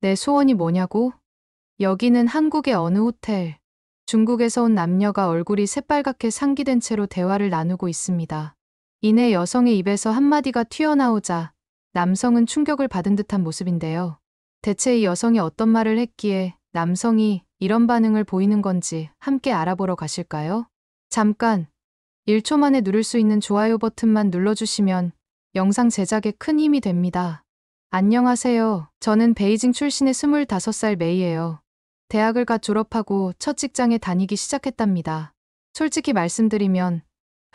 내 소원이 뭐냐고? 여기는 한국의 어느 호텔. 중국에서 온 남녀가 얼굴이 새빨갛게 상기된 채로 대화를 나누고 있습니다. 이내 여성의 입에서 한마디가 튀어나오자 남성은 충격을 받은 듯한 모습인데요. 대체 이 여성이 어떤 말을 했기에 남성이 이런 반응을 보이는 건지 함께 알아보러 가실까요? 잠깐, 1초 만에 누를 수 있는 좋아요 버튼만 눌러주시면 영상 제작에 큰 힘이 됩니다. 안녕하세요. 저는 베이징 출신의 25살 메이예요. 대학을 갓 졸업하고 첫 직장에 다니기 시작했답니다. 솔직히 말씀드리면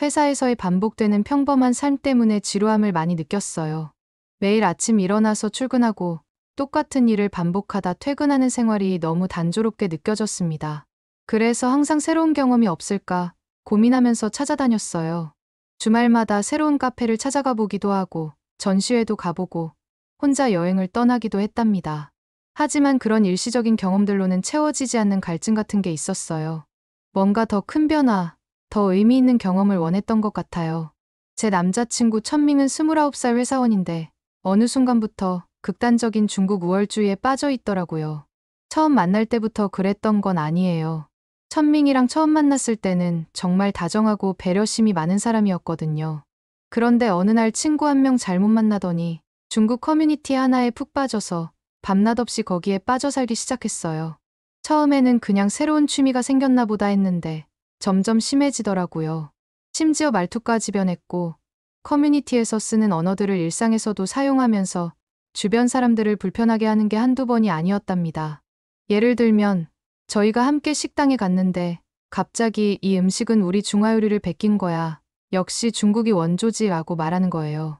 회사에서의 반복되는 평범한 삶 때문에 지루함을 많이 느꼈어요. 매일 아침 일어나서 출근하고 똑같은 일을 반복하다 퇴근하는 생활이 너무 단조롭게 느껴졌습니다. 그래서 항상 새로운 경험이 없을까 고민하면서 찾아다녔어요. 주말마다 새로운 카페를 찾아가 보기도 하고 전시회도 가보고 혼자 여행을 떠나기도 했답니다. 하지만 그런 일시적인 경험들로는 채워지지 않는 갈증 같은 게 있었어요. 뭔가 더 큰 변화, 더 의미 있는 경험을 원했던 것 같아요. 제 남자친구 천밍은 29살 회사원인데 어느 순간부터 극단적인 중국 우월주의에 빠져 있더라고요. 처음 만날 때부터 그랬던 건 아니에요. 천밍이랑 처음 만났을 때는 정말 다정하고 배려심이 많은 사람이었거든요. 그런데 어느 날 친구 한 명 잘못 만나더니 중국 커뮤니티 하나에 푹 빠져서 밤낮 없이 거기에 빠져 살기 시작했어요. 처음에는 그냥 새로운 취미가 생겼나 보다 했는데 점점 심해지더라고요. 심지어 말투까지 변했고 커뮤니티에서 쓰는 언어들을 일상에서도 사용하면서 주변 사람들을 불편하게 하는 게 한두 번이 아니었답니다. 예를 들면 저희가 함께 식당에 갔는데 갑자기 이 음식은 우리 중화 요리를 베낀 거야. 역시 중국이 원조지라고 말하는 거예요.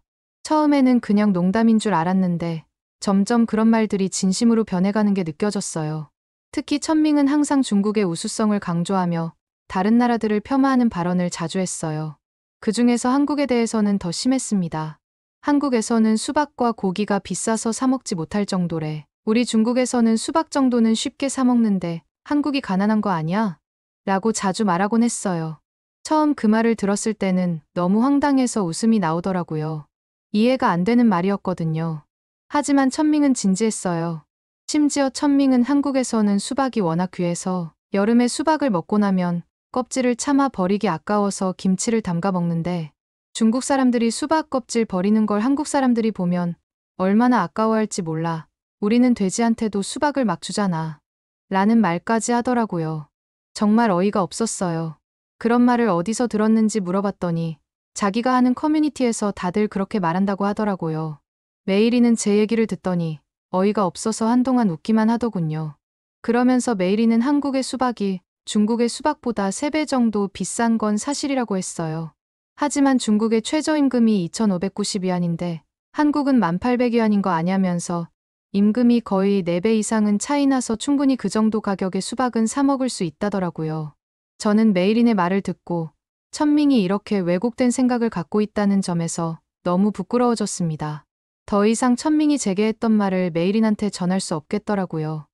처음에는 그냥 농담인 줄 알았는데 점점 그런 말들이 진심으로 변해가는 게 느껴졌어요. 특히 천밍은 항상 중국의 우수성을 강조하며 다른 나라들을 폄하하는 발언을 자주 했어요. 그중에서 한국에 대해서는 더 심했습니다. 한국에서는 수박과 고기가 비싸서 사 먹지 못할 정도래. 우리 중국에서는 수박 정도는 쉽게 사 먹는데 한국이 가난한 거 아니야? 라고 자주 말하곤 했어요. 처음 그 말을 들었을 때는 너무 황당해서 웃음이 나오더라고요. 이해가 안 되는 말이었거든요. 하지만 천밍은 진지했어요. 심지어 천밍은 한국에서는 수박이 워낙 귀해서 여름에 수박을 먹고 나면 껍질을 차마 버리기 아까워서 김치를 담가 먹는데 중국 사람들이 수박 껍질 버리는 걸 한국 사람들이 보면 얼마나 아까워할지 몰라. 우리는 돼지한테도 수박을 막 주잖아. 라는 말까지 하더라고요. 정말 어이가 없었어요. 그런 말을 어디서 들었는지 물어봤더니 자기가 하는 커뮤니티에서 다들 그렇게 말한다고 하더라고요. 메이리는 제 얘기를 듣더니 어이가 없어서 한동안 웃기만 하더군요. 그러면서 메이리는 한국의 수박이 중국의 수박보다 3배 정도 비싼 건 사실이라고 했어요. 하지만 중국의 최저임금이 2,590위안인데 한국은 1,800위안인 거 아냐면서 임금이 거의 4배 이상은 차이 나서 충분히 그 정도 가격의 수박은 사 먹을 수 있다더라고요. 저는 메이린의 말을 듣고 천밍이 이렇게 왜곡된 생각을 갖고 있다는 점에서 너무 부끄러워졌습니다. 더 이상 천밍이 제게 했던 말을 메이린한테 전할 수 없겠더라고요.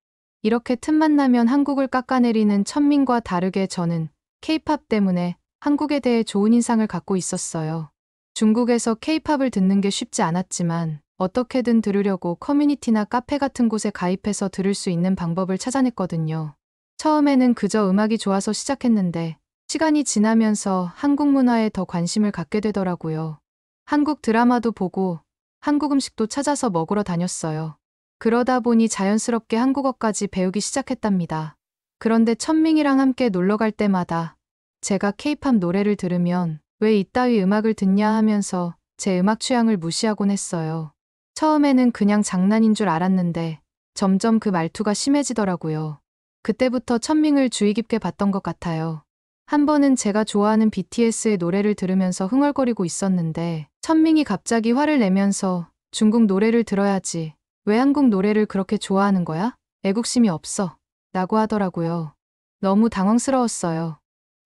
이렇게 틈만 나면 한국을 깎아내리는 천밍과 다르게 저는 K-팝 때문에 한국에 대해 좋은 인상을 갖고 있었어요. 중국에서 K-팝을 듣는 게 쉽지 않았지만 어떻게든 들으려고 커뮤니티나 카페 같은 곳에 가입해서 들을 수 있는 방법을 찾아냈거든요. 처음에는 그저 음악이 좋아서 시작했는데 시간이 지나면서 한국 문화에 더 관심을 갖게 되더라고요. 한국 드라마도 보고 한국 음식도 찾아서 먹으러 다녔어요. 그러다 보니 자연스럽게 한국어까지 배우기 시작했답니다. 그런데 천밍이랑 함께 놀러 갈 때마다 제가 K-팝 노래를 들으면 왜 이따위 음악을 듣냐 하면서 제 음악 취향을 무시하곤 했어요. 처음에는 그냥 장난인 줄 알았는데 점점 그 말투가 심해지더라고요. 그때부터 천밍을 주의 깊게 봤던 것 같아요. 한 번은 제가 좋아하는 BTS의 노래를 들으면서 흥얼거리고 있었는데 천밍이 갑자기 화를 내면서 중국 노래를 들어야지. 왜 한국 노래를 그렇게 좋아하는 거야? 애국심이 없어. 라고 하더라고요. 너무 당황스러웠어요.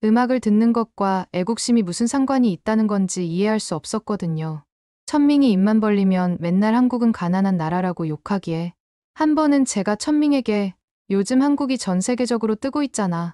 음악을 듣는 것과 애국심이 무슨 상관이 있다는 건지 이해할 수 없었거든요. 천밍이 입만 벌리면 맨날 한국은 가난한 나라라고 욕하기에 한 번은 제가 천밍에게 요즘 한국이 전 세계적으로 뜨고 있잖아.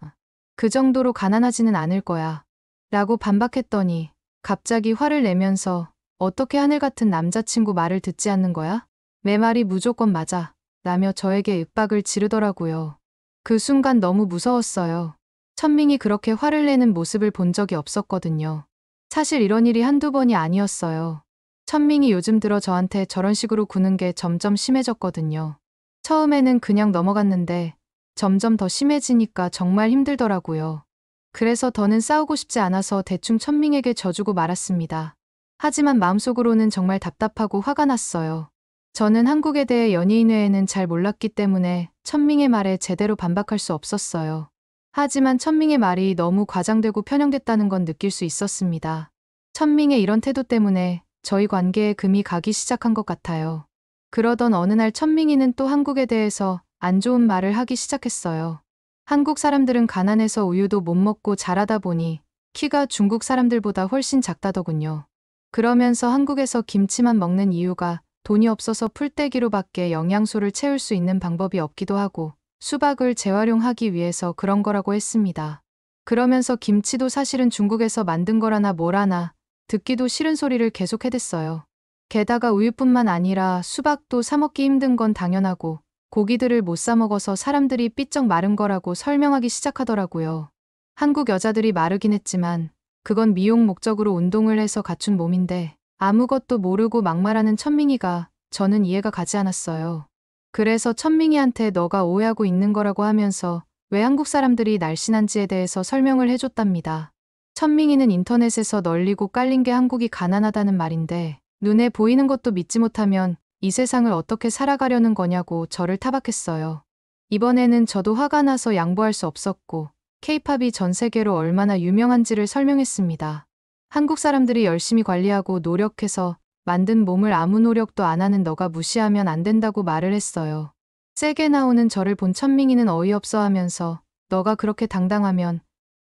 그 정도로 가난하지는 않을 거야. 라고 반박했더니 갑자기 화를 내면서 어떻게 하늘 같은 남자친구 말을 듣지 않는 거야? 내 말이 무조건 맞아. 라며 저에게 윽박을 지르더라고요. 그 순간 너무 무서웠어요. 천밍이 그렇게 화를 내는 모습을 본 적이 없었거든요. 사실 이런 일이 한두 번이 아니었어요. 천밍이 요즘 들어 저한테 저런 식으로 구는 게 점점 심해졌거든요. 처음에는 그냥 넘어갔는데 점점 더 심해지니까 정말 힘들더라고요. 그래서 더는 싸우고 싶지 않아서 대충 천밍에게 져주고 말았습니다. 하지만 마음속으로는 정말 답답하고 화가 났어요. 저는 한국에 대해 연예인 외에는 잘 몰랐기 때문에 천밍의 말에 제대로 반박할 수 없었어요. 하지만 천밍의 말이 너무 과장되고 편향됐다는 건 느낄 수 있었습니다. 천밍의 이런 태도 때문에 저희 관계에 금이 가기 시작한 것 같아요. 그러던 어느 날 천밍이는 또 한국에 대해서 안 좋은 말을 하기 시작했어요. 한국 사람들은 가난해서 우유도 못 먹고 자라다 보니 키가 중국 사람들보다 훨씬 작다더군요. 그러면서 한국에서 김치만 먹는 이유가 돈이 없어서 풀떼기로밖에 영양소를 채울 수 있는 방법이 없기도 하고 수박을 재활용하기 위해서 그런 거라고 했습니다. 그러면서 김치도 사실은 중국에서 만든 거라나 뭐라나 듣기도 싫은 소리를 계속 해댔어요. 게다가 우유뿐만 아니라 수박도 사 먹기 힘든 건 당연하고 고기들을 못 사 먹어서 사람들이 삐쩍 마른 거라고 설명하기 시작하더라고요. 한국 여자들이 마르긴 했지만 그건 미용 목적으로 운동을 해서 갖춘 몸인데 아무것도 모르고 막말하는 천밍이가 저는 이해가 가지 않았어요. 그래서 천밍이한테 너가 오해하고 있는 거라고 하면서 왜 한국 사람들이 날씬한지에 대해서 설명을 해줬답니다. 천밍이는 인터넷에서 널리고 깔린 게 한국이 가난하다는 말인데 눈에 보이는 것도 믿지 못하면 이 세상을 어떻게 살아가려는 거냐고 저를 타박했어요. 이번에는 저도 화가 나서 양보할 수 없었고 케이팝이 전 세계로 얼마나 유명한지를 설명했습니다. 한국 사람들이 열심히 관리하고 노력해서 만든 몸을 아무 노력도 안 하는 너가 무시하면 안 된다고 말을 했어요. 세게 나오는 저를 본 천밍이는 어이없어 하면서 너가 그렇게 당당하면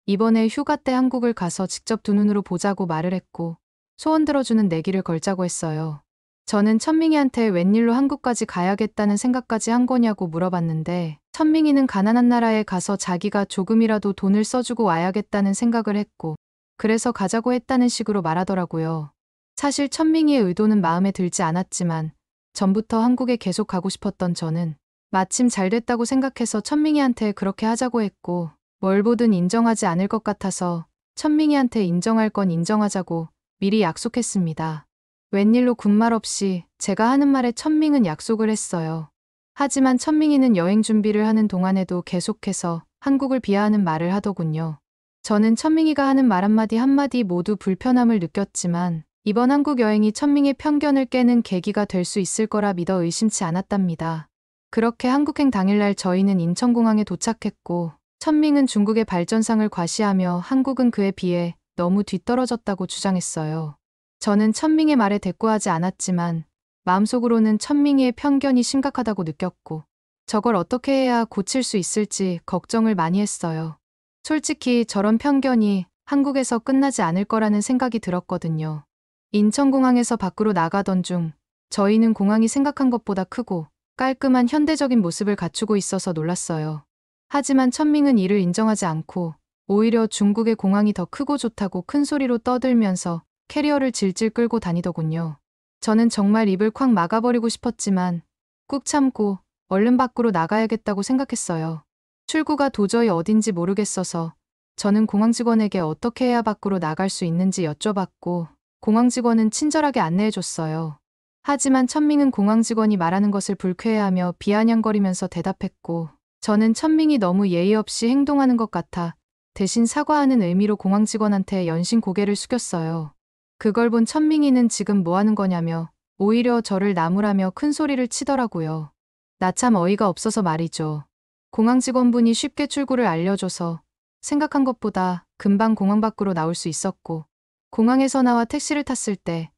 이번에 휴가 때 한국을 가서 직접 두 눈으로 보자고 말을 했고 소원 들어주는 내기를 걸자고 했어요. 저는 천밍이한테 웬일로 한국까지 가야겠다는 생각까지 한 거냐고 물어봤는데 천밍이는 가난한 나라에 가서 자기가 조금이라도 돈을 써주고 와야겠다는 생각을 했고 그래서 가자고 했다는 식으로 말하더라고요. 사실 천밍이의 의도는 마음에 들지 않았지만 전부터 한국에 계속 가고 싶었던 저는 마침 잘 됐다고 생각해서 천밍이한테 그렇게 하자고 했고 뭘 보든 인정하지 않을 것 같아서 천밍이한테 인정할 건 인정하자고 미리 약속했습니다. 웬일로 군말 없이 제가 하는 말에 천밍은 약속을 했어요. 하지만 천밍이는 여행 준비를 하는 동안에도 계속해서 한국을 비하하는 말을 하더군요. 저는 천밍이가 하는 말 한마디 한마디 모두 불편함을 느꼈지만 이번 한국 여행이 천밍의 편견을 깨는 계기가 될 수 있을 거라 믿어 의심치 않았답니다. 그렇게 한국행 당일날 저희는 인천공항에 도착했고 천밍은 중국의 발전상을 과시하며 한국은 그에 비해 너무 뒤떨어졌다고 주장했어요. 저는 천밍의 말에 대꾸하지 않았지만 마음속으로는 천밍이의 편견이 심각하다고 느꼈고 저걸 어떻게 해야 고칠 수 있을지 걱정을 많이 했어요. 솔직히 저런 편견이 한국에서 끝나지 않을 거라는 생각이 들었거든요. 인천공항에서 밖으로 나가던 중 저희는 공항이 생각한 것보다 크고 깔끔한 현대적인 모습을 갖추고 있어서 놀랐어요. 하지만 천밍은 이를 인정하지 않고 오히려 중국의 공항이 더 크고 좋다고 큰 소리로 떠들면서 캐리어를 질질 끌고 다니더군요. 저는 정말 입을 콱 막아버리고 싶었지만 꾹 참고 얼른 밖으로 나가야겠다고 생각했어요. 출구가 도저히 어딘지 모르겠어서 저는 공항 직원에게 어떻게 해야 밖으로 나갈 수 있는지 여쭤봤고 공항 직원은 친절하게 안내해줬어요. 하지만 천밍은 공항 직원이 말하는 것을 불쾌해하며 비아냥거리면서 대답했고 저는 천밍이 너무 예의 없이 행동하는 것 같아 대신 사과하는 의미로 공항 직원한테 연신 고개를 숙였어요. 그걸 본 천밍이는 지금 뭐 하는 거냐며 오히려 저를 나무라며 큰 소리를 치더라고요. 나 참 어이가 없어서 말이죠. 공항 직원분이 쉽게 출구를 알려줘서 생각한 것보다 금방 공항 밖으로 나올 수 있었고 공항에서 나와 택시를 탔을 때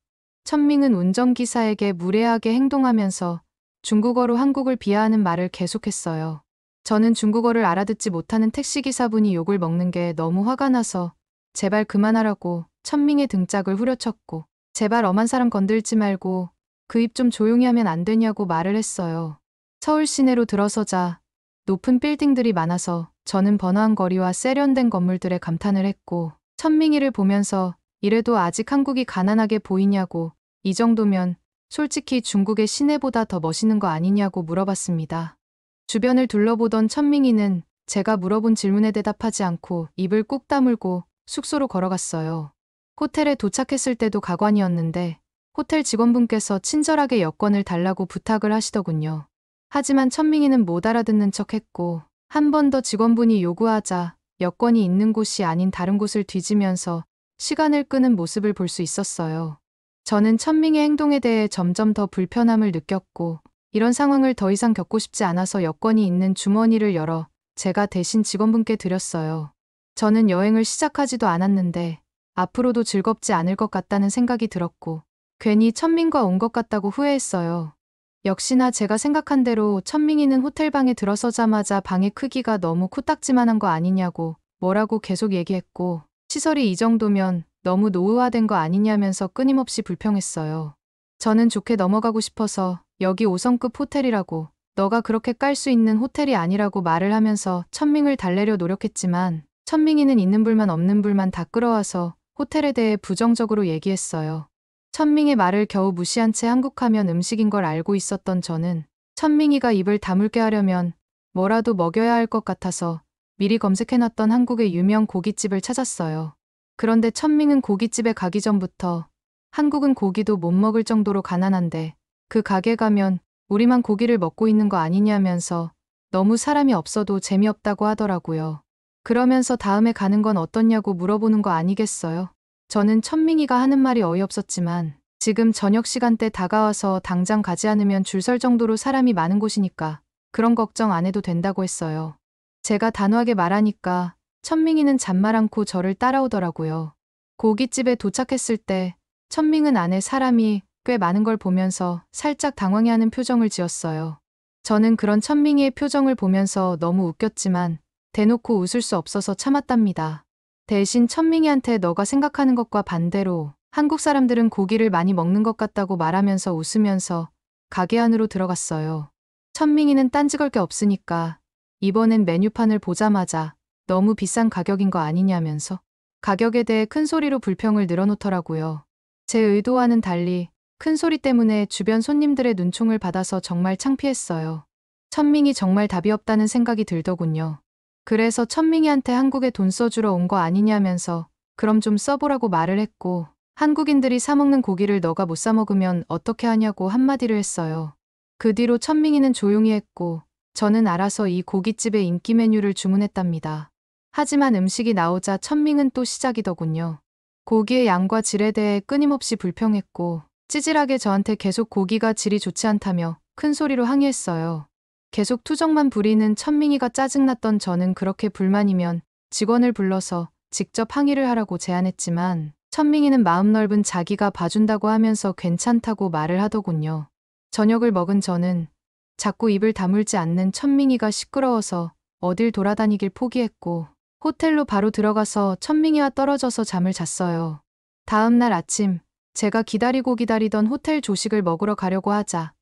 천밍은 운전기사에게 무례하게 행동하면서 중국어로 한국을 비하하는 말을 계속했어요. 저는 중국어를 알아듣지 못하는 택시기사분이 욕을 먹는 게 너무 화가 나서 제발 그만하라고 천밍의 등짝을 후려쳤고 제발 엄한 사람 건들지 말고 그 입 좀 조용히 하면 안 되냐고 말을 했어요. 서울 시내로 들어서자 높은 빌딩들이 많아서 저는 번화한 거리와 세련된 건물들에 감탄을 했고 천밍이를 보면서 이래도 아직 한국이 가난하게 보이냐고 이 정도면 솔직히 중국의 시내보다 더 멋있는 거 아니냐고 물어봤습니다. 주변을 둘러보던 천밍이는 제가 물어본 질문에 대답하지 않고 입을 꾹 다물고 숙소로 걸어갔어요. 호텔에 도착했을 때도 가관이었는데 호텔 직원분께서 친절하게 여권을 달라고 부탁을 하시더군요. 하지만 천밍이는 못 알아듣는 척했고 한 번 더 직원분이 요구하자 여권이 있는 곳이 아닌 다른 곳을 뒤지면서 시간을 끄는 모습을 볼 수 있었어요. 저는 천밍의 행동에 대해 점점 더 불편함을 느꼈고 이런 상황을 더 이상 겪고 싶지 않아서 여권이 있는 주머니를 열어 제가 대신 직원분께 드렸어요. 저는 여행을 시작하지도 않았는데 앞으로도 즐겁지 않을 것 같다는 생각이 들었고 괜히 천밍과 온 것 같다고 후회했어요. 역시나 제가 생각한 대로 천밍이는 호텔방에 들어서자마자 방의 크기가 너무 코딱지만한 거 아니냐고 뭐라고 계속 얘기했고 시설이 이 정도면 너무 노후화된 거 아니냐면서 끊임없이 불평했어요. 저는 좋게 넘어가고 싶어서 여기 5성급 호텔이라고 너가 그렇게 깔 수 있는 호텔이 아니라고 말을 하면서 천밍을 달래려 노력했지만 천밍이는 있는 불만 없는 불만 다 끌어와서 호텔에 대해 부정적으로 얘기했어요. 천밍의 말을 겨우 무시한 채 한국하면 음식인 걸 알고 있었던 저는 천밍이가 입을 다물게 하려면 뭐라도 먹여야 할 것 같아서 미리 검색해놨던 한국의 유명 고깃집을 찾았어요. 그런데 천밍은 고깃집에 가기 전부터 한국은 고기도 못 먹을 정도로 가난한데 그 가게 가면 우리만 고기를 먹고 있는 거 아니냐면서 너무 사람이 없어도 재미없다고 하더라고요. 그러면서 다음에 가는 건 어떻냐고 물어보는 거 아니겠어요? 저는 천밍이가 하는 말이 어이없었지만 지금 저녁 시간대 다가와서 당장 가지 않으면 줄 설 정도로 사람이 많은 곳이니까 그런 걱정 안 해도 된다고 했어요. 제가 단호하게 말하니까 천밍이는 잔말 않고 저를 따라오더라고요. 고깃집에 도착했을 때 천밍은 안에 사람이 꽤 많은 걸 보면서 살짝 당황해하는 표정을 지었어요. 저는 그런 천밍이의 표정을 보면서 너무 웃겼지만 대놓고 웃을 수 없어서 참았답니다. 대신 천밍이한테 너가 생각하는 것과 반대로 한국 사람들은 고기를 많이 먹는 것 같다고 말하면서 웃으면서 가게 안으로 들어갔어요. 천밍이는 딴지 걸 게 없으니까 이번엔 메뉴판을 보자마자 너무 비싼 가격인 거 아니냐면서 가격에 대해 큰 소리로 불평을 늘어놓더라고요. 제 의도와는 달리 큰 소리 때문에 주변 손님들의 눈총을 받아서 정말 창피했어요. 천밍이 정말 답이 없다는 생각이 들더군요. 그래서 천밍이한테 한국에 돈 써주러 온 거 아니냐면서 그럼 좀 써보라고 말을 했고 한국인들이 사먹는 고기를 너가 못 사먹으면 어떻게 하냐고 한마디를 했어요. 그 뒤로 천밍이는 조용히 했고 저는 알아서 이 고깃집의 인기 메뉴를 주문했답니다. 하지만 음식이 나오자 천밍은 또 시작이더군요. 고기의 양과 질에 대해 끊임없이 불평했고 찌질하게 저한테 계속 고기가 질이 좋지 않다며 큰 소리로 항의했어요. 계속 투정만 부리는 천밍이가 짜증났던 저는 그렇게 불만이면 직원을 불러서 직접 항의를 하라고 제안했지만 천밍이는 마음 넓은 자기가 봐준다고 하면서 괜찮다고 말을 하더군요. 저녁을 먹은 저는 자꾸 입을 다물지 않는 천밍이가 시끄러워서 어딜 돌아다니길 포기했고 호텔로 바로 들어가서 천밍이와 떨어져서 잠을 잤어요. 다음 날 아침 제가 기다리던 호텔 조식을 먹으러 가려고 하자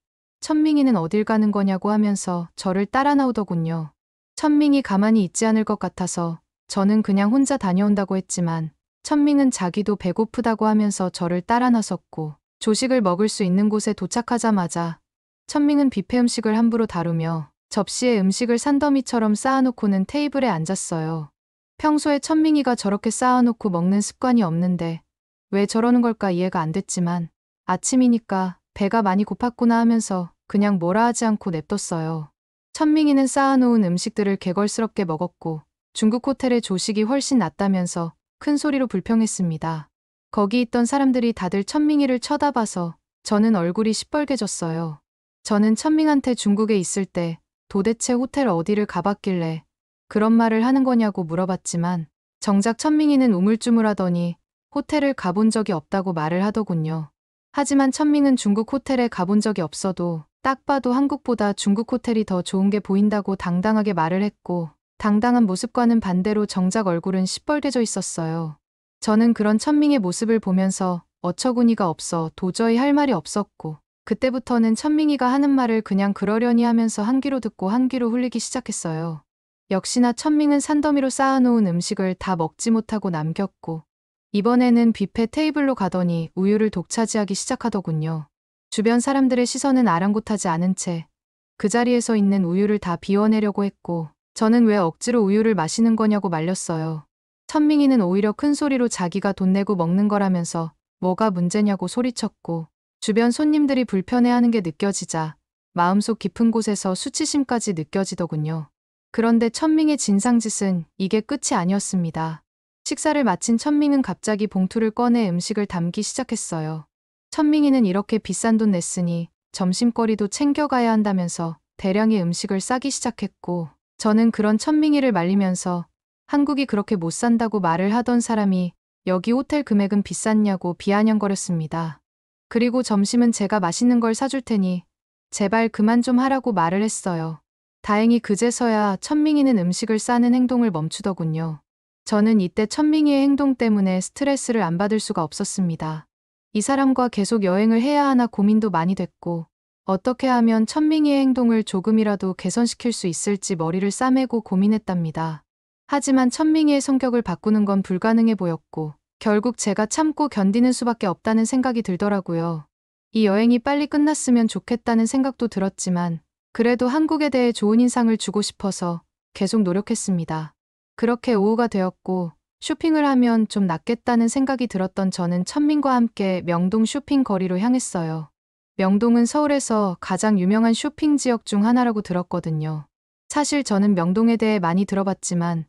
천밍이는 어딜 가는 거냐고 하면서 저를 따라 나오더군요. 천밍이 가만히 있지 않을 것 같아서 저는 그냥 혼자 다녀온다고 했지만 천밍은 자기도 배고프다고 하면서 저를 따라 나섰고 조식을 먹을 수 있는 곳에 도착하자마자 천밍은 뷔페 음식을 함부로 다루며 접시에 음식을 산더미처럼 쌓아놓고는 테이블에 앉았어요. 평소에 천밍이가 저렇게 쌓아놓고 먹는 습관이 없는데 왜 저러는 걸까 이해가 안 됐지만 아침이니까 배가 많이 고팠구나 하면서 그냥 뭐라 하지 않고 냅뒀어요. 천밍이는 쌓아놓은 음식들을 개걸스럽게 먹었고 중국 호텔의 조식이 훨씬 낫다면서 큰 소리로 불평했습니다. 거기 있던 사람들이 다들 천밍이를 쳐다봐서 저는 얼굴이 시뻘개졌어요. 저는 천밍한테 중국에 있을 때 도대체 호텔 어디를 가봤길래 그런 말을 하는 거냐고 물어봤지만 정작 천밍이는 우물쭈물하더니 호텔을 가본 적이 없다고 말을 하더군요. 하지만 천밍은 중국 호텔에 가본 적이 없어도 딱 봐도 한국보다 중국 호텔이 더 좋은 게 보인다고 당당하게 말을 했고 당당한 모습과는 반대로 정작 얼굴은 시뻘개져 있었어요. 저는 그런 천밍의 모습을 보면서 어처구니가 없어 도저히 할 말이 없었고 그때부터는 천밍이가 하는 말을 그냥 그러려니 하면서 한 귀로 듣고 한 귀로 흘리기 시작했어요. 역시나 천밍은 산더미로 쌓아놓은 음식을 다 먹지 못하고 남겼고 이번에는 뷔페 테이블로 가더니 우유를 독차지하기 시작하더군요. 주변 사람들의 시선은 아랑곳하지 않은 채 그 자리에서 있는 우유를 다 비워내려고 했고, 저는 왜 억지로 우유를 마시는 거냐고 말렸어요. 천밍이는 오히려 큰 소리로 자기가 돈 내고 먹는 거라면서 뭐가 문제냐고 소리쳤고, 주변 손님들이 불편해하는 게 느껴지자 마음속 깊은 곳에서 수치심까지 느껴지더군요. 그런데 천밍의 진상짓은 이게 끝이 아니었습니다. 식사를 마친 천밍은 갑자기 봉투를 꺼내 음식을 담기 시작했어요. 천밍이는 이렇게 비싼 돈 냈으니 점심거리도 챙겨가야 한다면서 대량의 음식을 싸기 시작했고, 저는 그런 천밍이를 말리면서 한국이 그렇게 못 산다고 말을 하던 사람이 여기 호텔 금액은 비쌌냐고 비아냥거렸습니다. 그리고 점심은 제가 맛있는 걸 사줄 테니 제발 그만 좀 하라고 말을 했어요. 다행히 그제서야 천밍이는 음식을 싸는 행동을 멈추더군요. 저는 이때 천밍이의 행동 때문에 스트레스를 안 받을 수가 없었습니다. 이 사람과 계속 여행을 해야 하나 고민도 많이 됐고, 어떻게 하면 천밍이의 행동을 조금이라도 개선시킬 수 있을지 머리를 싸매고 고민했답니다. 하지만 천밍이의 성격을 바꾸는 건 불가능해 보였고, 결국 제가 참고 견디는 수밖에 없다는 생각이 들더라고요. 이 여행이 빨리 끝났으면 좋겠다는 생각도 들었지만, 그래도 한국에 대해 좋은 인상을 주고 싶어서 계속 노력했습니다. 그렇게 오후가 되었고, 쇼핑을 하면 좀 낫겠다는 생각이 들었던 저는 천민과 함께 명동 쇼핑 거리로 향했어요. 명동은 서울에서 가장 유명한 쇼핑 지역 중 하나라고 들었거든요. 사실 저는 명동에 대해 많이 들어봤지만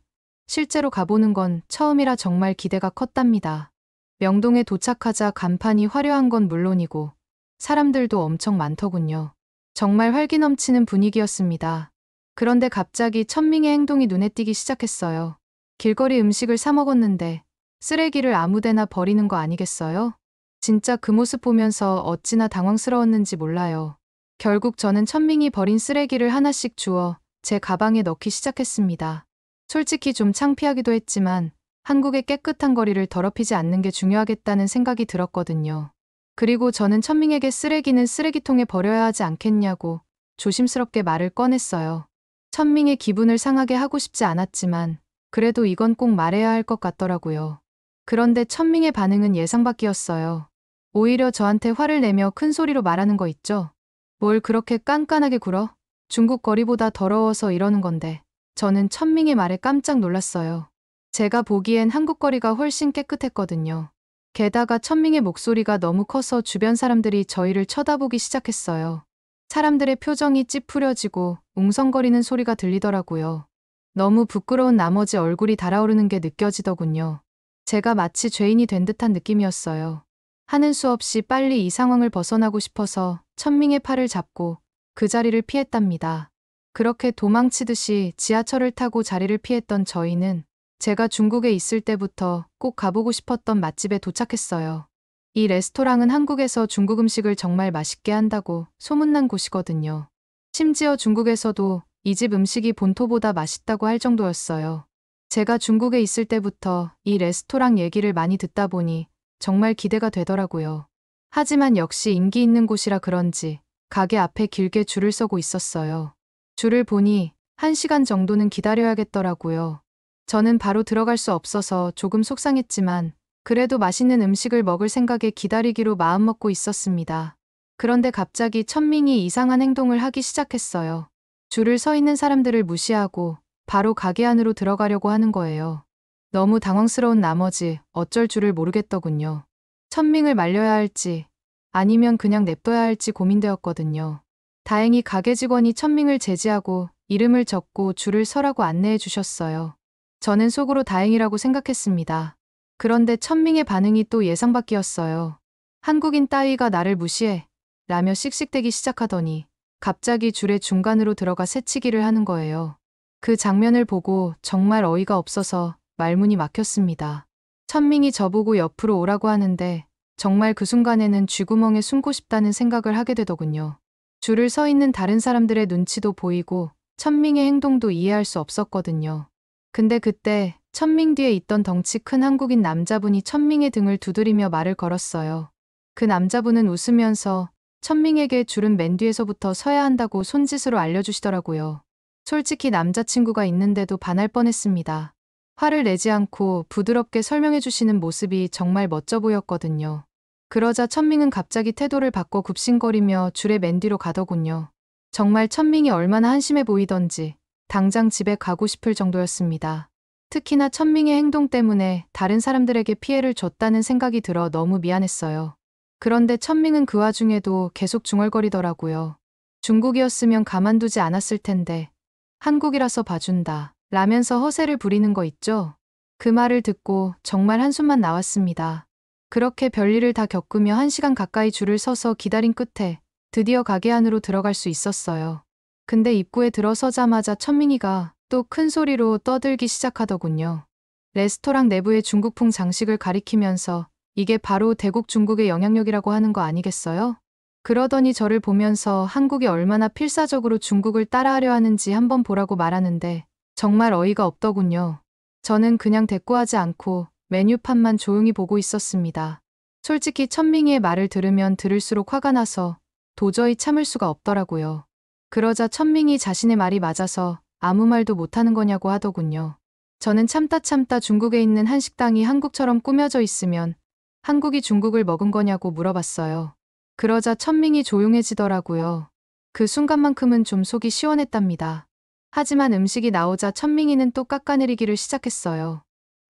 실제로 가보는 건 처음이라 정말 기대가 컸답니다. 명동에 도착하자 간판이 화려한 건 물론이고 사람들도 엄청 많더군요. 정말 활기 넘치는 분위기였습니다. 그런데 갑자기 천밍의 행동이 눈에 띄기 시작했어요. 길거리 음식을 사 먹었는데 쓰레기를 아무데나 버리는 거 아니겠어요? 진짜 그 모습 보면서 어찌나 당황스러웠는지 몰라요. 결국 저는 천밍이 버린 쓰레기를 하나씩 주워 제 가방에 넣기 시작했습니다. 솔직히 좀 창피하기도 했지만 한국의 깨끗한 거리를 더럽히지 않는 게 중요하겠다는 생각이 들었거든요. 그리고 저는 천밍에게 쓰레기는 쓰레기통에 버려야 하지 않겠냐고 조심스럽게 말을 꺼냈어요. 천밍의 기분을 상하게 하고 싶지 않았지만 그래도 이건 꼭 말해야 할 것 같더라고요. 그런데 천밍의 반응은 예상 밖이었어요. 오히려 저한테 화를 내며 큰 소리로 말하는 거 있죠? 뭘 그렇게 깐깐하게 굴어? 중국 거리보다 더러워서 이러는 건데. 저는 천밍의 말에 깜짝 놀랐어요. 제가 보기엔 한국 거리가 훨씬 깨끗했거든요. 게다가 천밍의 목소리가 너무 커서 주변 사람들이 저희를 쳐다보기 시작했어요. 사람들의 표정이 찌푸려지고 웅성거리는 소리가 들리더라고요. 너무 부끄러운 나머지 얼굴이 달아오르는 게 느껴지더군요. 제가 마치 죄인이 된 듯한 느낌이었어요. 하는 수 없이 빨리 이 상황을 벗어나고 싶어서 천밍의 팔을 잡고 그 자리를 피했답니다. 그렇게 도망치듯이 지하철을 타고 자리를 피했던 저희는 제가 중국에 있을 때부터 꼭 가보고 싶었던 맛집에 도착했어요. 이 레스토랑은 한국에서 중국 음식을 정말 맛있게 한다고 소문난 곳이거든요. 심지어 중국에서도 이 집 음식이 본토보다 맛있다고 할 정도였어요. 제가 중국에 있을 때부터 이 레스토랑 얘기를 많이 듣다 보니 정말 기대가 되더라고요. 하지만 역시 인기 있는 곳이라 그런지 가게 앞에 길게 줄을 서고 있었어요. 줄을 보니 1시간 정도는 기다려야겠더라고요. 저는 바로 들어갈 수 없어서 조금 속상했지만 그래도 맛있는 음식을 먹을 생각에 기다리기로 마음먹고 있었습니다. 그런데 갑자기 천밍이 이상한 행동을 하기 시작했어요. 줄을 서 있는 사람들을 무시하고 바로 가게 안으로 들어가려고 하는 거예요. 너무 당황스러운 나머지 어쩔 줄을 모르겠더군요. 천밍을 말려야 할지 아니면 그냥 냅둬야 할지 고민되었거든요. 다행히 가게 직원이 천밍을 제지하고 이름을 적고 줄을 서라고 안내해 주셨어요. 저는 속으로 다행이라고 생각했습니다. 그런데 천밍의 반응이 또 예상 밖이었어요. 한국인 따위가 나를 무시해 라며 씩씩대기 시작하더니 갑자기 줄의 중간으로 들어가 새치기를 하는 거예요. 그 장면을 보고 정말 어이가 없어서 말문이 막혔습니다. 천밍이 저보고 옆으로 오라고 하는데 정말 그 순간에는 쥐구멍에 숨고 싶다는 생각을 하게 되더군요. 줄을 서 있는 다른 사람들의 눈치도 보이고 천밍의 행동도 이해할 수 없었거든요. 근데 그때 천밍 뒤에 있던 덩치 큰 한국인 남자분이 천밍의 등을 두드리며 말을 걸었어요. 그 남자분은 웃으면서 천밍에게 줄은 맨 뒤에서부터 서야 한다고 손짓으로 알려주시더라고요. 솔직히 남자친구가 있는데도 반할 뻔했습니다. 화를 내지 않고 부드럽게 설명해 주시는 모습이 정말 멋져 보였거든요. 그러자 천밍은 갑자기 태도를 바꿔 굽신거리며 줄에 맨 뒤로 가더군요. 정말 천밍이 얼마나 한심해 보이던지 당장 집에 가고 싶을 정도였습니다. 특히나 천밍의 행동 때문에 다른 사람들에게 피해를 줬다는 생각이 들어 너무 미안했어요. 그런데 천밍은 그 와중에도 계속 중얼거리더라고요. 중국이었으면 가만두지 않았을 텐데 한국이라서 봐준다 라면서 허세를 부리는 거 있죠? 그 말을 듣고 정말 한숨만 나왔습니다. 그렇게 별일을 다 겪으며 1시간 가까이 줄을 서서 기다린 끝에 드디어 가게 안으로 들어갈 수 있었어요. 근데 입구에 들어서자마자 천민이가 또 큰 소리로 떠들기 시작하더군요. 레스토랑 내부의 중국풍 장식을 가리키면서 이게 바로 대국 중국의 영향력이라고 하는 거 아니겠어요? 그러더니 저를 보면서 한국이 얼마나 필사적으로 중국을 따라하려 하는지 한번 보라고 말하는데 정말 어이가 없더군요. 저는 그냥 대꾸하지 않고 메뉴판만 조용히 보고 있었습니다. 솔직히 천밍이의 말을 들으면 들을수록 화가 나서 도저히 참을 수가 없더라고요. 그러자 천밍이 자신의 말이 맞아서 아무 말도 못하는 거냐고 하더군요. 저는 참다 중국에 있는 한 식당이 한국처럼 꾸며져 있으면 한국이 중국을 먹은 거냐고 물어봤어요. 그러자 천밍이 조용해지더라고요. 그 순간만큼은 좀 속이 시원했답니다. 하지만 음식이 나오자 천밍이는 또 깎아내리기를 시작했어요.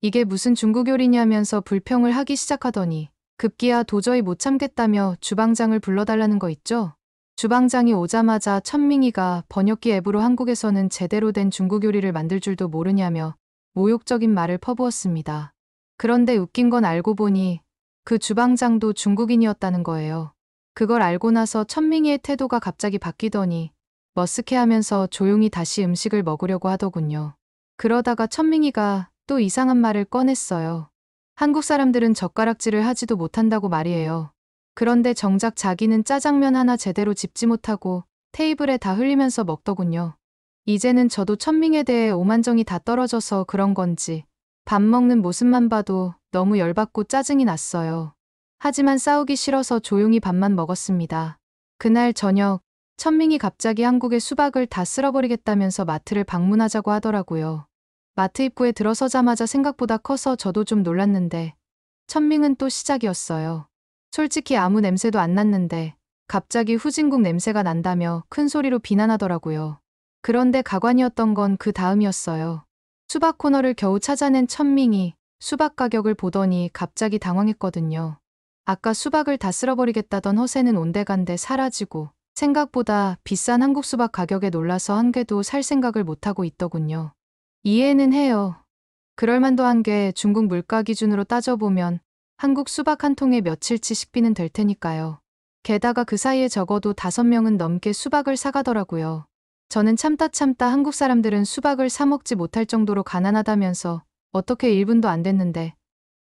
이게 무슨 중국 요리냐면서 불평을 하기 시작하더니 급기야 도저히 못 참겠다며 주방장을 불러달라는 거 있죠? 주방장이 오자마자 천밍이가 번역기 앱으로 한국에서는 제대로 된 중국 요리를 만들 줄도 모르냐며 모욕적인 말을 퍼부었습니다. 그런데 웃긴 건 알고 보니 그 주방장도 중국인이었다는 거예요. 그걸 알고 나서 천밍이의 태도가 갑자기 바뀌더니 머쓱해하면서 조용히 다시 음식을 먹으려고 하더군요. 그러다가 천밍이가 또 이상한 말을 꺼냈어요. 한국 사람들은 젓가락질을 하지도 못한다고 말이에요. 그런데 정작 자기는 짜장면 하나 제대로 집지 못하고 테이블에 다 흘리면서 먹더군요. 이제는 저도 천밍에 대해 오만정이 다 떨어져서 그런 건지 밥 먹는 모습만 봐도 너무 열받고 짜증이 났어요. 하지만 싸우기 싫어서 조용히 밥만 먹었습니다. 그날 저녁 천밍이 갑자기 한국의 수박을 다 쓸어버리겠다면서 마트를 방문하자고 하더라고요. 마트 입구에 들어서자마자 생각보다 커서 저도 좀 놀랐는데 천밍은 또 시작이었어요. 솔직히 아무 냄새도 안 났는데 갑자기 후진국 냄새가 난다며 큰 소리로 비난하더라고요. 그런데 가관이었던 건 그 다음이었어요. 수박 코너를 겨우 찾아낸 천밍이 수박 가격을 보더니 갑자기 당황했거든요. 아까 수박을 다 쓸어버리겠다던 허세는 온데간데 사라지고 생각보다 비싼 한국 수박 가격에 놀라서 한 개도 살 생각을 못하고 있더군요. 이해는 해요. 그럴만도 한 게 중국 물가 기준으로 따져보면 한국 수박 한 통에 며칠치 식비는 될 테니까요. 게다가 그 사이에 적어도 5명은 넘게 수박을 사가더라고요. 저는 참다 한국 사람들은 수박을 사 먹지 못할 정도로 가난하다면서 어떻게 1분도 안 됐는데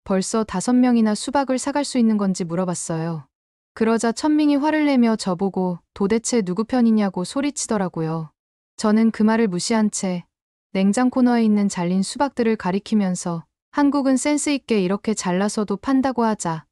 벌써 5명이나 수박을 사갈 수 있는 건지 물어봤어요. 그러자 천밍이 화를 내며 저보고 도대체 누구 편이냐고 소리치더라고요. 저는 그 말을 무시한 채 냉장 코너에 있는 잘린 수박들을 가리키면서 한국은 센스 있게 이렇게 잘라서도 판다고 하자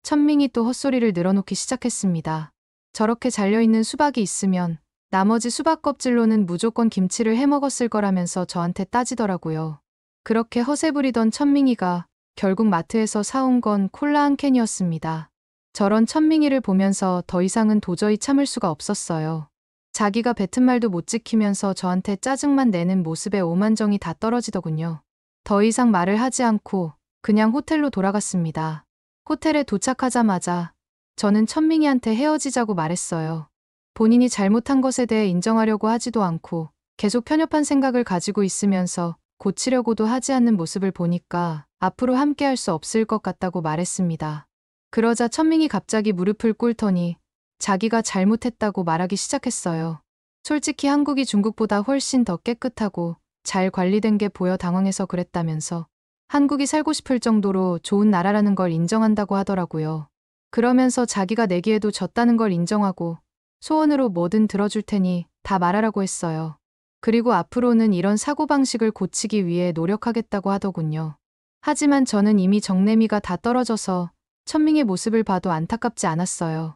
천밍이 또 헛소리를 늘어놓기 시작했습니다. 저렇게 잘려있는 수박이 있으면 나머지 수박 껍질로는 무조건 김치를 해먹었을 거라면서 저한테 따지더라고요. 그렇게 허세 부리던 천밍이가 결국 마트에서 사온 건 콜라 한 캔이었습니다. 저런 천밍이를 보면서 더 이상은 도저히 참을 수가 없었어요. 자기가 뱉은 말도 못 지키면서 저한테 짜증만 내는 모습에 오만정이 다 떨어지더군요. 더 이상 말을 하지 않고 그냥 호텔로 돌아갔습니다. 호텔에 도착하자마자 저는 천밍이한테 헤어지자고 말했어요. 본인이 잘못한 것에 대해 인정하려고 하지도 않고 계속 편협한 생각을 가지고 있으면서 고치려고도 하지 않는 모습을 보니까 앞으로 함께할 수 없을 것 같다고 말했습니다. 그러자 천밍이 갑자기 무릎을 꿇더니 자기가 잘못했다고 말하기 시작했어요. 솔직히 한국이 중국보다 훨씬 더 깨끗하고 잘 관리된 게 보여 당황해서 그랬다면서 한국이 살고 싶을 정도로 좋은 나라라는 걸 인정한다고 하더라고요. 그러면서 자기가 내기에도 졌다는 걸 인정하고 소원으로 뭐든 들어줄 테니 다 말하라고 했어요. 그리고 앞으로는 이런 사고방식을 고치기 위해 노력하겠다고 하더군요. 하지만 저는 이미 정내미가 다 떨어져서 천밍의 모습을 봐도 안타깝지 않았어요.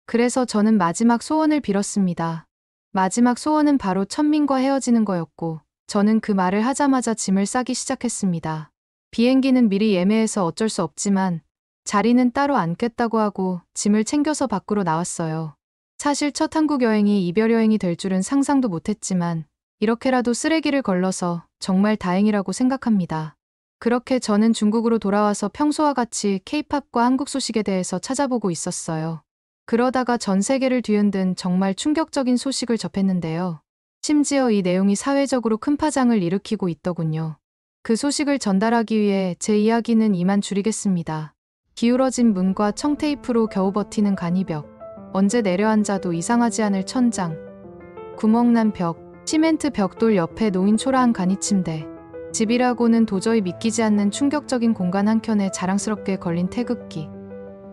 그래서 저는 마지막 소원을 빌었습니다. 마지막 소원은 바로 천밍과 헤어지는 거였고 저는 그 말을 하자마자 짐을 싸기 시작했습니다. 비행기는 미리 예매해서 어쩔 수 없지만 자리는 따로 앉겠다고 하고 짐을 챙겨서 밖으로 나왔어요. 사실 첫 한국 여행이 이별 여행이 될 줄은 상상도 못했지만 이렇게라도 쓰레기를 걸러서 정말 다행이라고 생각합니다. 그렇게 저는 중국으로 돌아와서 평소와 같이 K-팝과 한국 소식에 대해서 찾아보고 있었어요. 그러다가 전 세계를 뒤흔든 정말 충격적인 소식을 접했는데요. 심지어 이 내용이 사회적으로 큰 파장을 일으키고 있더군요. 그 소식을 전달하기 위해 제 이야기는 이만 줄이겠습니다. 기울어진 문과 청테이프로 겨우 버티는 간이벽, 언제 내려앉아도 이상하지 않을 천장, 구멍난 벽, 시멘트 벽돌 옆에 놓인 초라한 간이침대, 집이라고는 도저히 믿기지 않는 충격적인 공간 한켠에 자랑스럽게 걸린 태극기.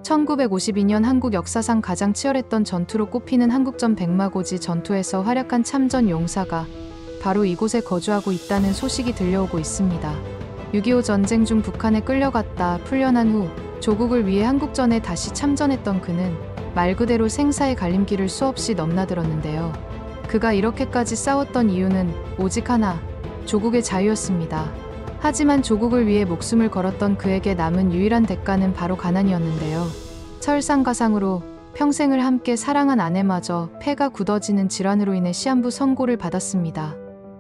1952년 한국 역사상 가장 치열했던 전투로 꼽히는 한국전 백마고지 전투에서 활약한 참전 용사가 바로 이곳에 거주하고 있다는 소식이 들려오고 있습니다. 6.25 전쟁 중 북한에 끌려갔다 풀려난 후 조국을 위해 한국전에 다시 참전했던 그는 말 그대로 생사의 갈림길을 수없이 넘나들었는데요. 그가 이렇게까지 싸웠던 이유는 오직 하나, 조국의 자유였습니다. 하지만 조국을 위해 목숨을 걸었던 그에게 남은 유일한 대가는 바로 가난이었는데요. 설상가상으로 평생을 함께 사랑한 아내마저 폐가 굳어지는 질환으로 인해 시한부 선고를 받았습니다.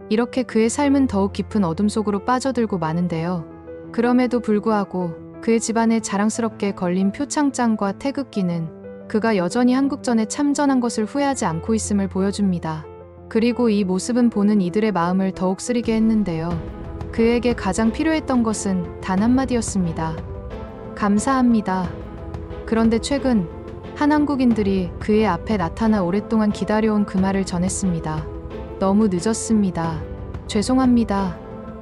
이렇게 그의 삶은 더욱 깊은 어둠 속으로 빠져들고 마는데요. 그럼에도 불구하고 그의 집안에 자랑스럽게 걸린 표창장과 태극기는 그가 여전히 한국전에 참전한 것을 후회하지 않고 있음을 보여줍니다. 그리고 이 모습은 보는 이들의 마음을 더욱 쓰리게 했는데요. 그에게 가장 필요했던 것은 단 한마디였습니다. 감사합니다. 그런데 최근 한 한국인들이 그의 앞에 나타나 오랫동안 기다려온 그 말을 전했습니다. 너무 늦었습니다. 죄송합니다.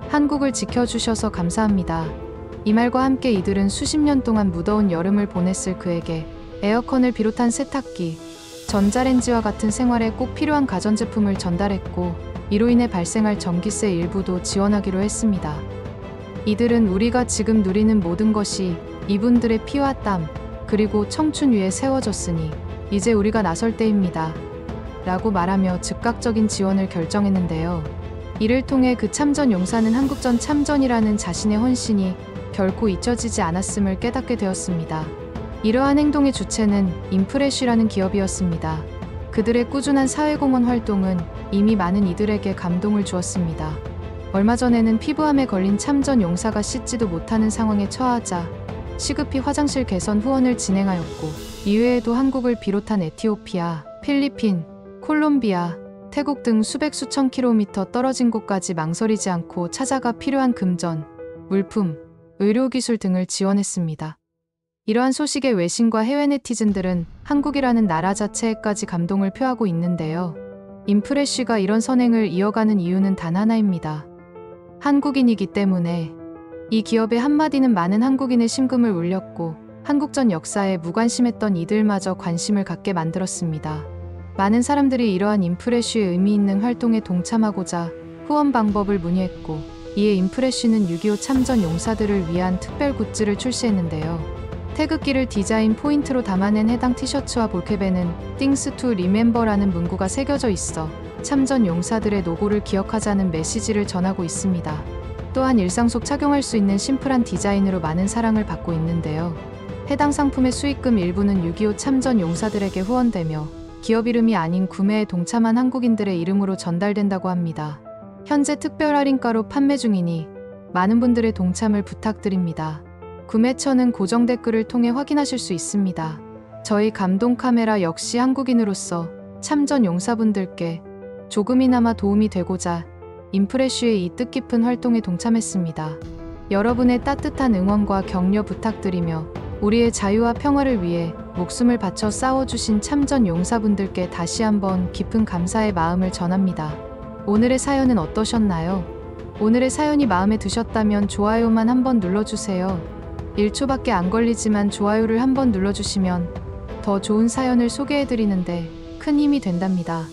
한국을 지켜주셔서 감사합니다. 이 말과 함께 이들은 수십 년 동안 무더운 여름을 보냈을 그에게 에어컨을 비롯한 세탁기, 전자레인지와 같은 생활에 꼭 필요한 가전제품을 전달했고 이로 인해 발생할 전기세 일부도 지원하기로 했습니다. 이들은 우리가 지금 누리는 모든 것이 이분들의 피와 땀, 그리고 청춘 위에 세워졌으니 이제 우리가 나설 때입니다. 라고 말하며 즉각적인 지원을 결정했는데요. 이를 통해 그 참전 용사는 한국전 참전이라는 자신의 헌신이 결코 잊혀지지 않았음을 깨닫게 되었습니다. 이러한 행동의 주체는 인프레쉬라는 기업이었습니다. 그들의 꾸준한 사회공헌 활동은 이미 많은 이들에게 감동을 주었습니다. 얼마 전에는 피부암에 걸린 참전 용사가 씻지도 못하는 상황에 처하자 시급히 화장실 개선 후원을 진행하였고 이외에도 한국을 비롯한 에티오피아, 필리핀, 콜롬비아, 태국 등 수백 수천 킬로미터 떨어진 곳까지 망설이지 않고 찾아가 필요한 금전, 물품, 의료기술 등을 지원했습니다. 이러한 소식에 외신과 해외 네티즌들은 한국이라는 나라 자체에까지 감동을 표하고 있는데요. 인프레쉬가 이런 선행을 이어가는 이유는 단 하나입니다. 한국인이기 때문에. 이 기업의 한마디는 많은 한국인의 심금을 울렸고 한국전 역사에 무관심했던 이들마저 관심을 갖게 만들었습니다. 많은 사람들이 이러한 인프레쉬의 의미 있는 활동에 동참하고자 후원 방법을 문의했고 이에 인프레쉬는 6.25 참전 용사들을 위한 특별 굿즈를 출시했는데요. 태극기를 디자인 포인트로 담아낸 해당 티셔츠와 볼캡에는 Things to Remember라는 문구가 새겨져 있어 참전 용사들의 노고를 기억하자는 메시지를 전하고 있습니다. 또한 일상 속 착용할 수 있는 심플한 디자인으로 많은 사랑을 받고 있는데요. 해당 상품의 수익금 일부는 6.25 참전 용사들에게 후원되며 기업 이름이 아닌 구매에 동참한 한국인들의 이름으로 전달된다고 합니다. 현재 특별 할인가로 판매 중이니 많은 분들의 동참을 부탁드립니다. 구매처는 고정 댓글을 통해 확인하실 수 있습니다. 저희 감동 카메라 역시 한국인으로서 참전 용사분들께 조금이나마 도움이 되고자 인프레쉬의 이 뜻깊은 활동에 동참했습니다. 여러분의 따뜻한 응원과 격려 부탁드리며 우리의 자유와 평화를 위해 목숨을 바쳐 싸워주신 참전 용사분들께 다시 한번 깊은 감사의 마음을 전합니다. 오늘의 사연은 어떠셨나요? 오늘의 사연이 마음에 드셨다면 좋아요만 한번 눌러주세요. 1초밖에 안 걸리지만 좋아요를 한번 눌러주시면 더 좋은 사연을 소개해드리는데 큰 힘이 된답니다.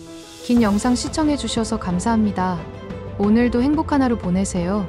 긴 영상 시청해주셔서 감사합니다. 오늘도 행복한 하루 보내세요.